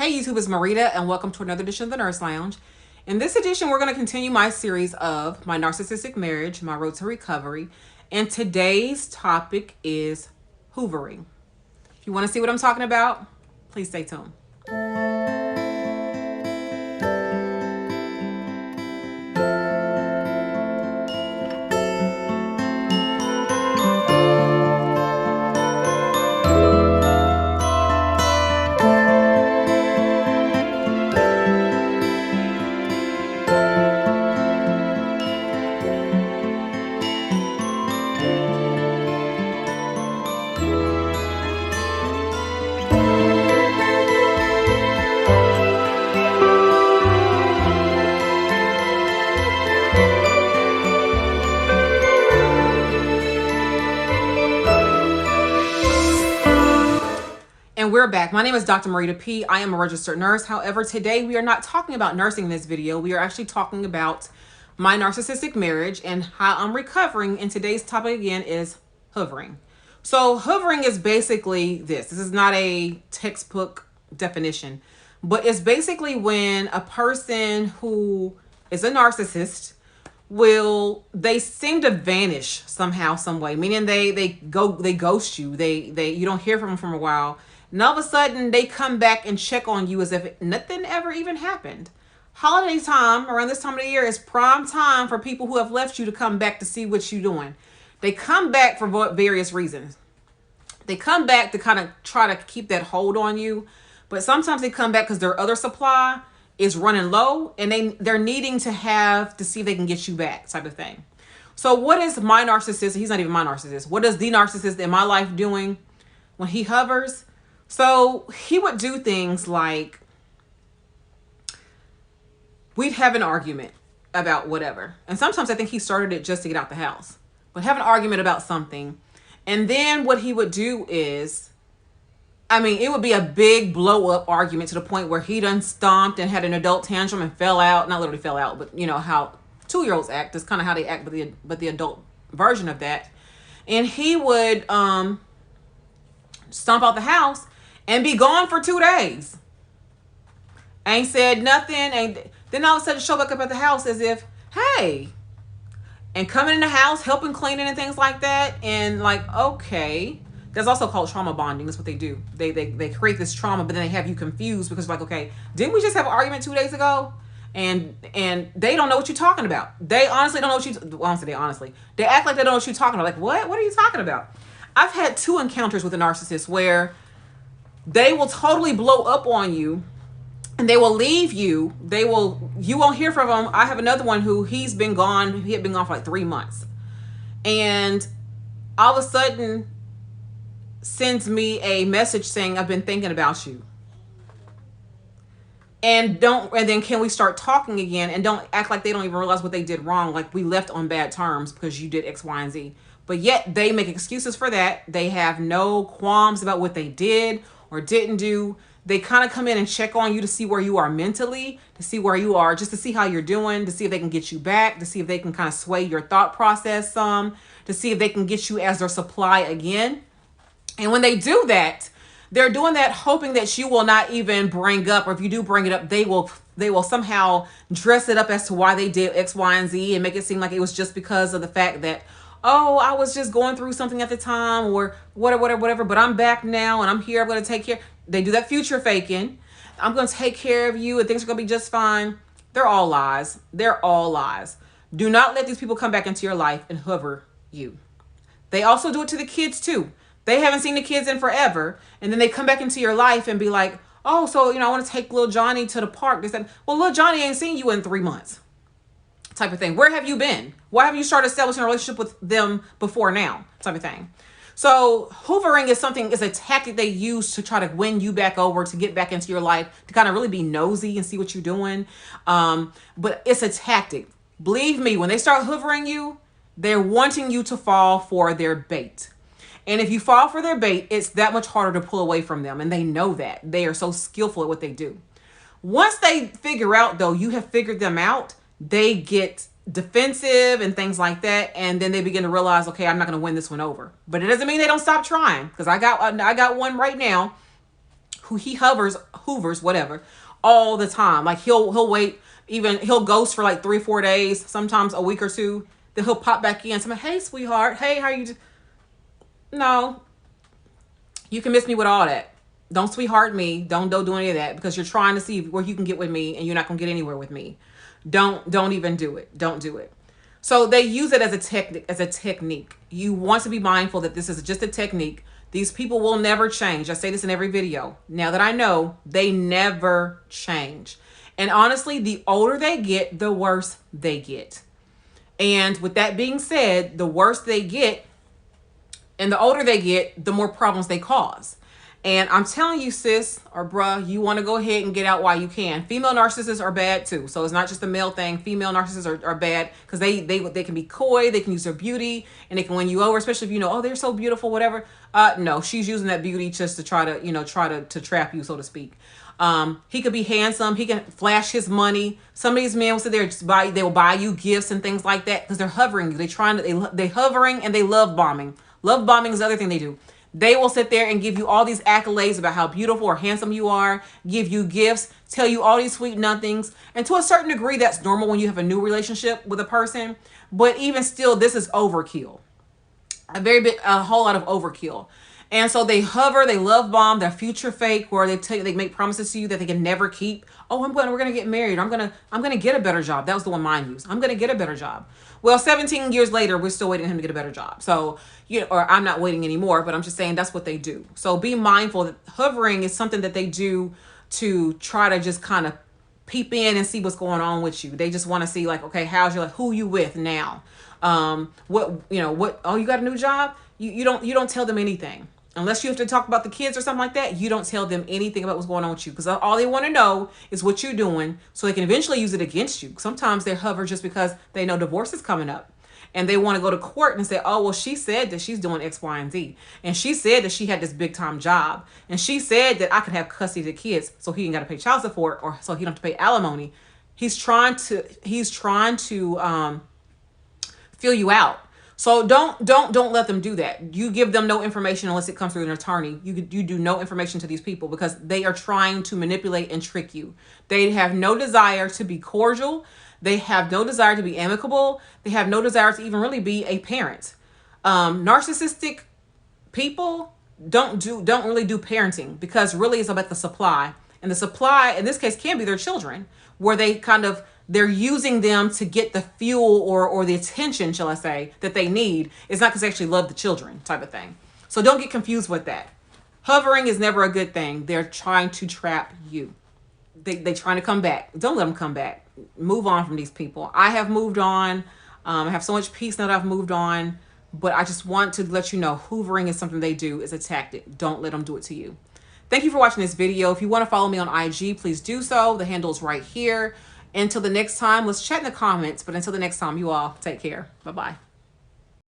Hey YouTube, it's Marida and welcome to another edition of the Nurse Lounge. In this edition, we're going to continue my series of my narcissistic marriage, my road to recovery. And today's topic is hoovering. If you want to see what I'm talking about, please stay tuned. And we're back. My name is Dr. Marida P. I am a registered nurse. However, today we are not talking about nursing in this video. We are actually talking about my narcissistic marriage and how I'm recovering. And today's topic again is hoovering. So hoovering is basically this. This is not a textbook definition, but it's basically when a person who is a narcissist they seem to vanish somehow, some way, meaning they ghost you. You don't hear from them for a while. And all of a sudden, they come back and check on you as if nothing ever even happened. Holiday time, around this time of the year, is prime time for people who have left you to come back to see what you're doing. They come back for various reasons. They come back to kind of try to keep that hold on you. But sometimes they come back because their other supply is running low. And they're needing to see if they can get you back, type of thing. So what is my narcissist? He's not even my narcissist. What is the narcissist in my life doing when he hovers? So he would do things like, we'd have an argument about whatever. And sometimes I think he started it just to get out the house. But have an argument about something. And then what he would do is, it would be a big blow up argument to the point where he done stomped and had an adult tantrum and fell out. Not literally fell out, but you know how 2-year-olds act. That's kind of how they act, but the adult version of that. And he would stomp out the house and be gone for 2 days. Ain't said nothing. And then all of a sudden show back up at the house as if, hey, and coming in the house, helping cleaning and things like that. And like, okay, that's also called trauma bonding. That's what they do. They create this trauma, but then they have you confused because like, okay, didn't we just have an argument 2 days ago? And they don't know what you're talking about. They honestly don't know what they act like they don't know what you're talking about. Like, what are you talking about? I've had 2 encounters with a narcissist where they will totally blow up on you and they will leave you. You won't hear from them. I have another one who he had been gone for like 3 months. And all of a sudden sends me a message saying, I've been thinking about you. And then can we start talking again? And don't act like they don't even realize what they did wrong. Like we left on bad terms because you did X, Y, and Z. But yet they make excuses for that. They have no qualms about what they did or didn't do. They kind of come in and check on you to see where you are mentally, to see where you are, just to see how you're doing, to see if they can get you back, to see if they can kind of sway your thought process some, to see if they can get you as their supply again. And when they do that, they're doing that hoping that you will not even bring up, or if you do bring it up, they will somehow dress it up as to why they did X, Y, and Z and make it seem like it was just because of the fact that, oh, I was just going through something at the time or whatever, but I'm back now and I'm here. I'm going to take care. They do that future faking. I'm going to take care of you and things are going to be just fine. They're all lies. They're all lies. Do not let these people come back into your life and hover you. They also do it to the kids too. They haven't seen the kids in forever. And then they come back into your life and be like, oh, so, I want to take little Johnny to the park. They said, well, little Johnny ain't seen you in 3 months. Type of thing. Where have you been? Why have you started establishing a relationship with them before now? Type of thing. So hoovering is a tactic they use to try to win you back over, to get back into your life, to kind of really be nosy and see what you're doing. But it's a tactic. Believe me, when they start hoovering you, they're wanting you to fall for their bait. And if you fall for their bait, it's that much harder to pull away from them. And they know that. They are so skillful at what they do. Once they figure out, though, you have figured them out, they get defensive and things like that, and then they begin to realize, okay, I'm not going to win this one over. But it doesn't mean they don't stop trying, because I got one right now who he hovers hoovers, whatever, all the time. Like he'll wait, even he'll ghost for like 3 or 4 days, sometimes a week or two. Then he'll pop back in. So I'm like, hey, sweetheart. Hey, how you? No, you can miss me with all that. Don't sweetheart me. Don't do any of that, because you're trying to see where you can get with me, and you're not gonna get anywhere with me. Don't even do it. Don't do it. So they use it as a technique. You want to be mindful that this is just a technique. These people will never change. I say this in every video. Now that I know, they never change. And honestly, the older they get, the worse they get. And with that being said, the worse they get and the older they get, the more problems they cause. And I'm telling you, sis or bruh, you want to go ahead and get out while you can. Female narcissists are bad too. So it's not just a male thing. Female narcissists are bad because they can be coy. They can use their beauty and they can win you over, especially if you know, oh, they're so beautiful, whatever. No, she's using that beauty just to try to trap you, so to speak. He could be handsome. He can flash his money. Some of these men will sit there, they will buy you gifts and things like that because they're hovering you. They hovering and they love bombing. Love bombing is the other thing they do. They will sit there and give you all these accolades about how beautiful or handsome you are, give you gifts, tell you all these sweet nothings. And to a certain degree, that's normal when you have a new relationship with a person. But even still, this is overkill. A whole lot of overkill. And so they hover, they love bomb, they're future fake, where they make promises to you that they can never keep. Oh, we're gonna get married. I'm gonna get a better job. That was the one mine used. I'm gonna get a better job. Well, 17 years later, we're still waiting for him to get a better job. So, or I'm not waiting anymore, but I'm just saying that's what they do. So be mindful that hovering is something that they do to try to just kind of peep in and see what's going on with you. They just want to see like, okay, who you with now? Oh, you got a new job? You don't tell them anything. Unless you have to talk about the kids or something like that, you don't tell them anything about what's going on with you, because all they want to know is what you're doing so they can eventually use it against you. Sometimes they hover just because they know divorce is coming up and they want to go to court and say, oh, well, she said that she's doing X, Y, and Z. And she said that she had this big time job. And she said that I could have custody of the kids so he ain't got to pay child support or so he don't have to pay alimony. He's trying to feel you out. So don't let them do that. You give them no information unless it comes through an attorney. You do no information to these people because they are trying to manipulate and trick you. They have no desire to be cordial. They have no desire to be amicable. They have no desire to even really be a parent. Narcissistic people don't really do parenting, because really it's about the supply. And the supply in this case can be their children, where they're using them to get the fuel or the attention, shall I say, that they need. It's not because they actually love the children type of thing. So don't get confused with that. Hovering is never a good thing. They're trying to trap you. They're trying to come back. Don't let them come back. Move on from these people. I have moved on. I have so much peace now that I've moved on. But I just want to let you know, hoovering is something they do. It's a tactic. Don't let them do it to you. Thank you for watching this video. If you want to follow me on IG, please do so. The handle is right here. Until the next time, let's chat in the comments. But until the next time, you all take care. Bye-bye.